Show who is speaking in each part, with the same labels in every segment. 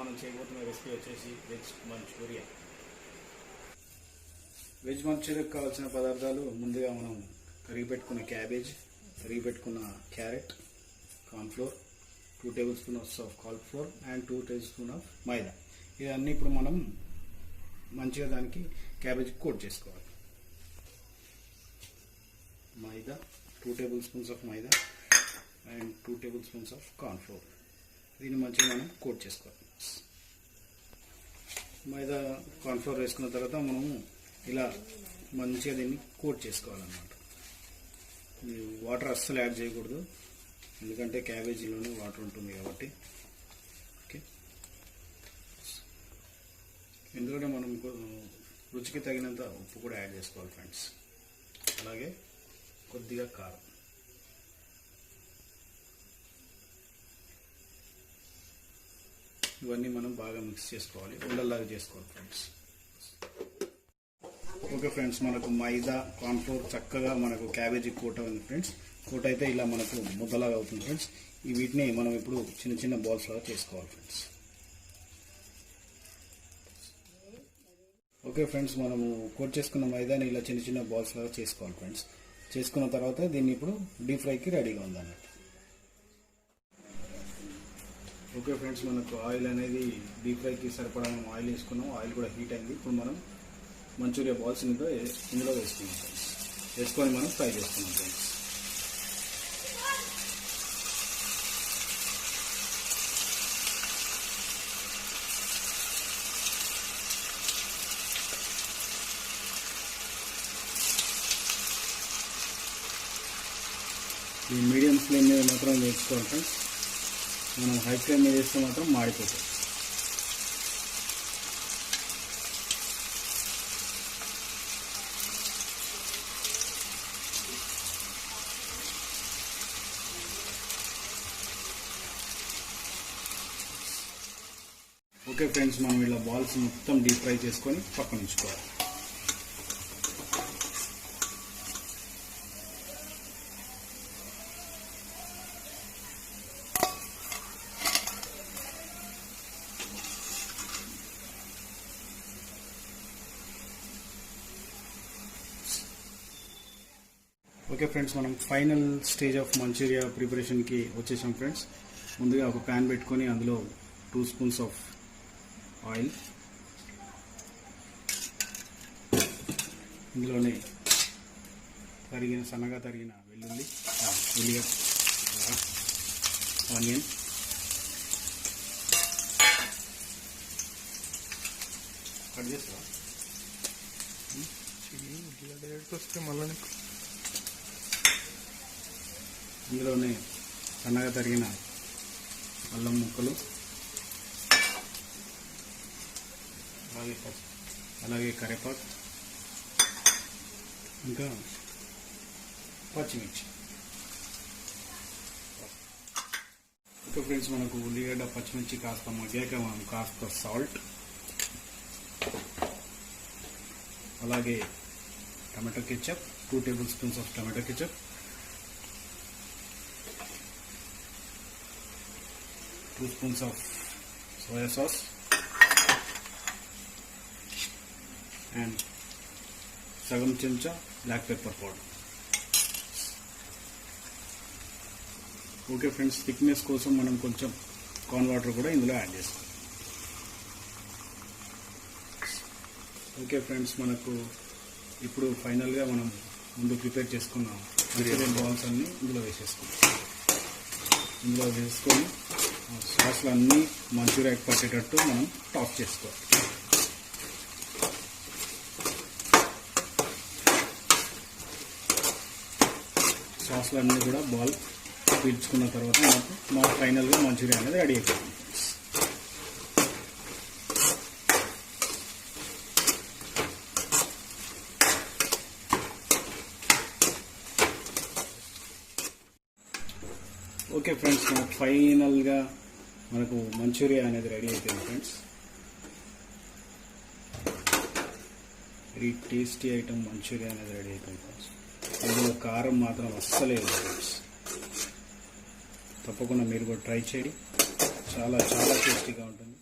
Speaker 1: మనం చేయబోతున్న రెసిపీ వచ్చేసి వెజ్ మంచూరియా. వెజ్ మంచూరియాకి కావాల్సిన పదార్థాలు ముందుగా మనం కరిగి పెట్టుకున్న క్యాబేజ్, కరిగి పెట్టుకున్న carrot, cornflour, 2 tablespoons of cornflour and 2 tablespoons of maida. ఇవన్నీ ఇప్పుడు మనం మంచిగా దానికి క్యాబేజ్ కోట్ చేసుకోవాలి. Maida 2 tablespoons of maida and 2 tablespoons of cornflour. దీన్ని మంచిగా మనం కోట్ చేసుకోవాలి. మైదా కార్న్ఫ్లోర్ వేసుకున్న తర్వాత మనము ఇలా మంచిగా దీన్ని కోట్ చేసుకోవాలన్నమాట. వాటర్ అస్సలు యాడ్ చేయకూడదు, ఎందుకంటే క్యాబేజీలోనే వాటర్ ఉంటుంది కాబట్టి. ఓకే, ఎందుకంటే మనం రుచికి తగినంత ఉప్పు కూడా యాడ్ చేసుకోవాలి ఫ్రెండ్స్. అలాగే కొద్దిగా కారం. ఇవన్నీ మనం బాగా మిక్స్ చేసుకోవాలి, ఉండల్లాగా చేసుకోవాలి ఫ్రెండ్స్. ఓకే ఫ్రెండ్స్, మనకు మైదా కార్న్ఫ్లోర్ చక్కగా మనకు క్యాబేజీ కోట్ అవుతుంది ఫ్రెండ్స్. కోట్ అయితే ఇలా మనకు ముద్దలాగా అవుతుంది ఫ్రెండ్స్. వీటిని మనం ఇప్పుడు చిన్న చిన్న బాల్స్ లాగా చేసుకోవాలి ఫ్రెండ్స్. ఓకే ఫ్రెండ్స్, మనము కోట్ చేసుకున్న మైదాని ఇలా చిన్న చిన్న బాల్స్ లాగా చేసుకోవాలి ఫ్రెండ్స్. చేసుకున్న తర్వాత దీన్ని ఇప్పుడు డీప్ ఫ్రైకి రెడీగా ఉందన్నట్టు. ఓకే ఫ్రెండ్స్, మనకు ఆయిల్ అనేది డీప్ ఫ్రైకి సరిపడా మనం ఆయిల్ వేసుకున్నాం. ఆయిల్ కూడా హీట్ అయింది. ఇప్పుడు మనం మంచూరియా బాల్స్ ఇందులో వేసుకున్నాం ఫ్రెండ్స్. వేసుకొని మనం ఫ్రై చేసుకున్నాం ఫ్రెండ్స్. ఈ మీడియం ఫ్లేమ్ మీద మాత్రం వేసుకోవాలి ఫ్రెండ్స్. మనం హై ఫ్లేమ్ మీద వేస్తే మాత్రం మాడిపోతుంది. ఓకే ఫ్రెండ్స్, మనం ఇలా బాల్స్ మొత్తం డీప్ ఫ్రై చేసుకొని పక్కన ఉంచుకోవాలి. ఓకే ఫ్రెండ్స్, మనం ఫైనల్ స్టేజ్ ఆఫ్ మంచూరియా ప్రిపరేషన్కి వచ్చేసాం ఫ్రెండ్స్. ముందుగా ఒక ప్యాన్ పెట్టుకొని అందులో 2 spoons ఆఫ్ ఆయిల్, ఇందులోనే సన్నగా తరిగిన వెల్లుల్లి, ఆనియన్, కట్ చేస్తా వస్తే మళ్ళీ ఇందులోనే సన్నగా తరిగిన అల్లం ముక్కలు, అలాగే కరివేపాకు, ఇంకా పచ్చిమిర్చి. ఓకే ఫ్రెండ్స్, మనకు ఉల్లిగడ్డ పచ్చిమిర్చి కాస్త మగ్గాక మనం కాస్త సాల్ట్, అలాగే tomato ketchup, 2 tablespoons of tomato ketchup, 2 spoons of soya sauce and సగం చెంచా black pepper powder. Okay friends, thickness కోసం మనం కొంచెం కార్న్ వాటర్ కూడా ఇందులో యాడ్ చేస్తాం. ఓకే ఫ్రెండ్స్, మనకు ఇప్పుడు ఫైనల్గా మనం ముందు ప్రిపేర్ చేసుకున్న మంచూరియన్ బాల్స్ అన్నీ ఇందులో వేసేసుకుంటాం. ఇందులో వేసుకొని సాస్లు అన్నీ మంచూరియాకి పట్టేటట్టు మనం టాప్ చేసుకోవాలి. సాస్లు అన్నీ కూడా బాల్ పీల్చుకున్న తర్వాత మనకు ఫైనల్గా మంచూరియా అనేది రెడీ అయిపోతుంది. ఓకే ఫ్రెండ్స్, మనకు ఫైనల్గా మనకు మంచూరియా అనేది రెడీ అయిపోయింది friends. Very tasty item Manchuria అనేది రెడీ అయిపోయింది ఫ్రెండ్స్. అందులో కారం మాత్రం అస్సలే లేదు ఫ్రెండ్స్. తప్పకుండా మీరు కూడా ట్రై చేయండి, చాలా చాలా టేస్టీగా ఉంటుంది.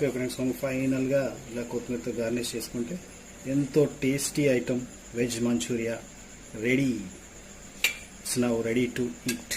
Speaker 1: ఓకే ఫ్రెండ్స్, ఫైనల్గా ఇలా కొత్తిమీరతో గార్నిష్ చేసుకుంటే ఎంతో tasty item veg Manchuria ready. It's now ready to eat.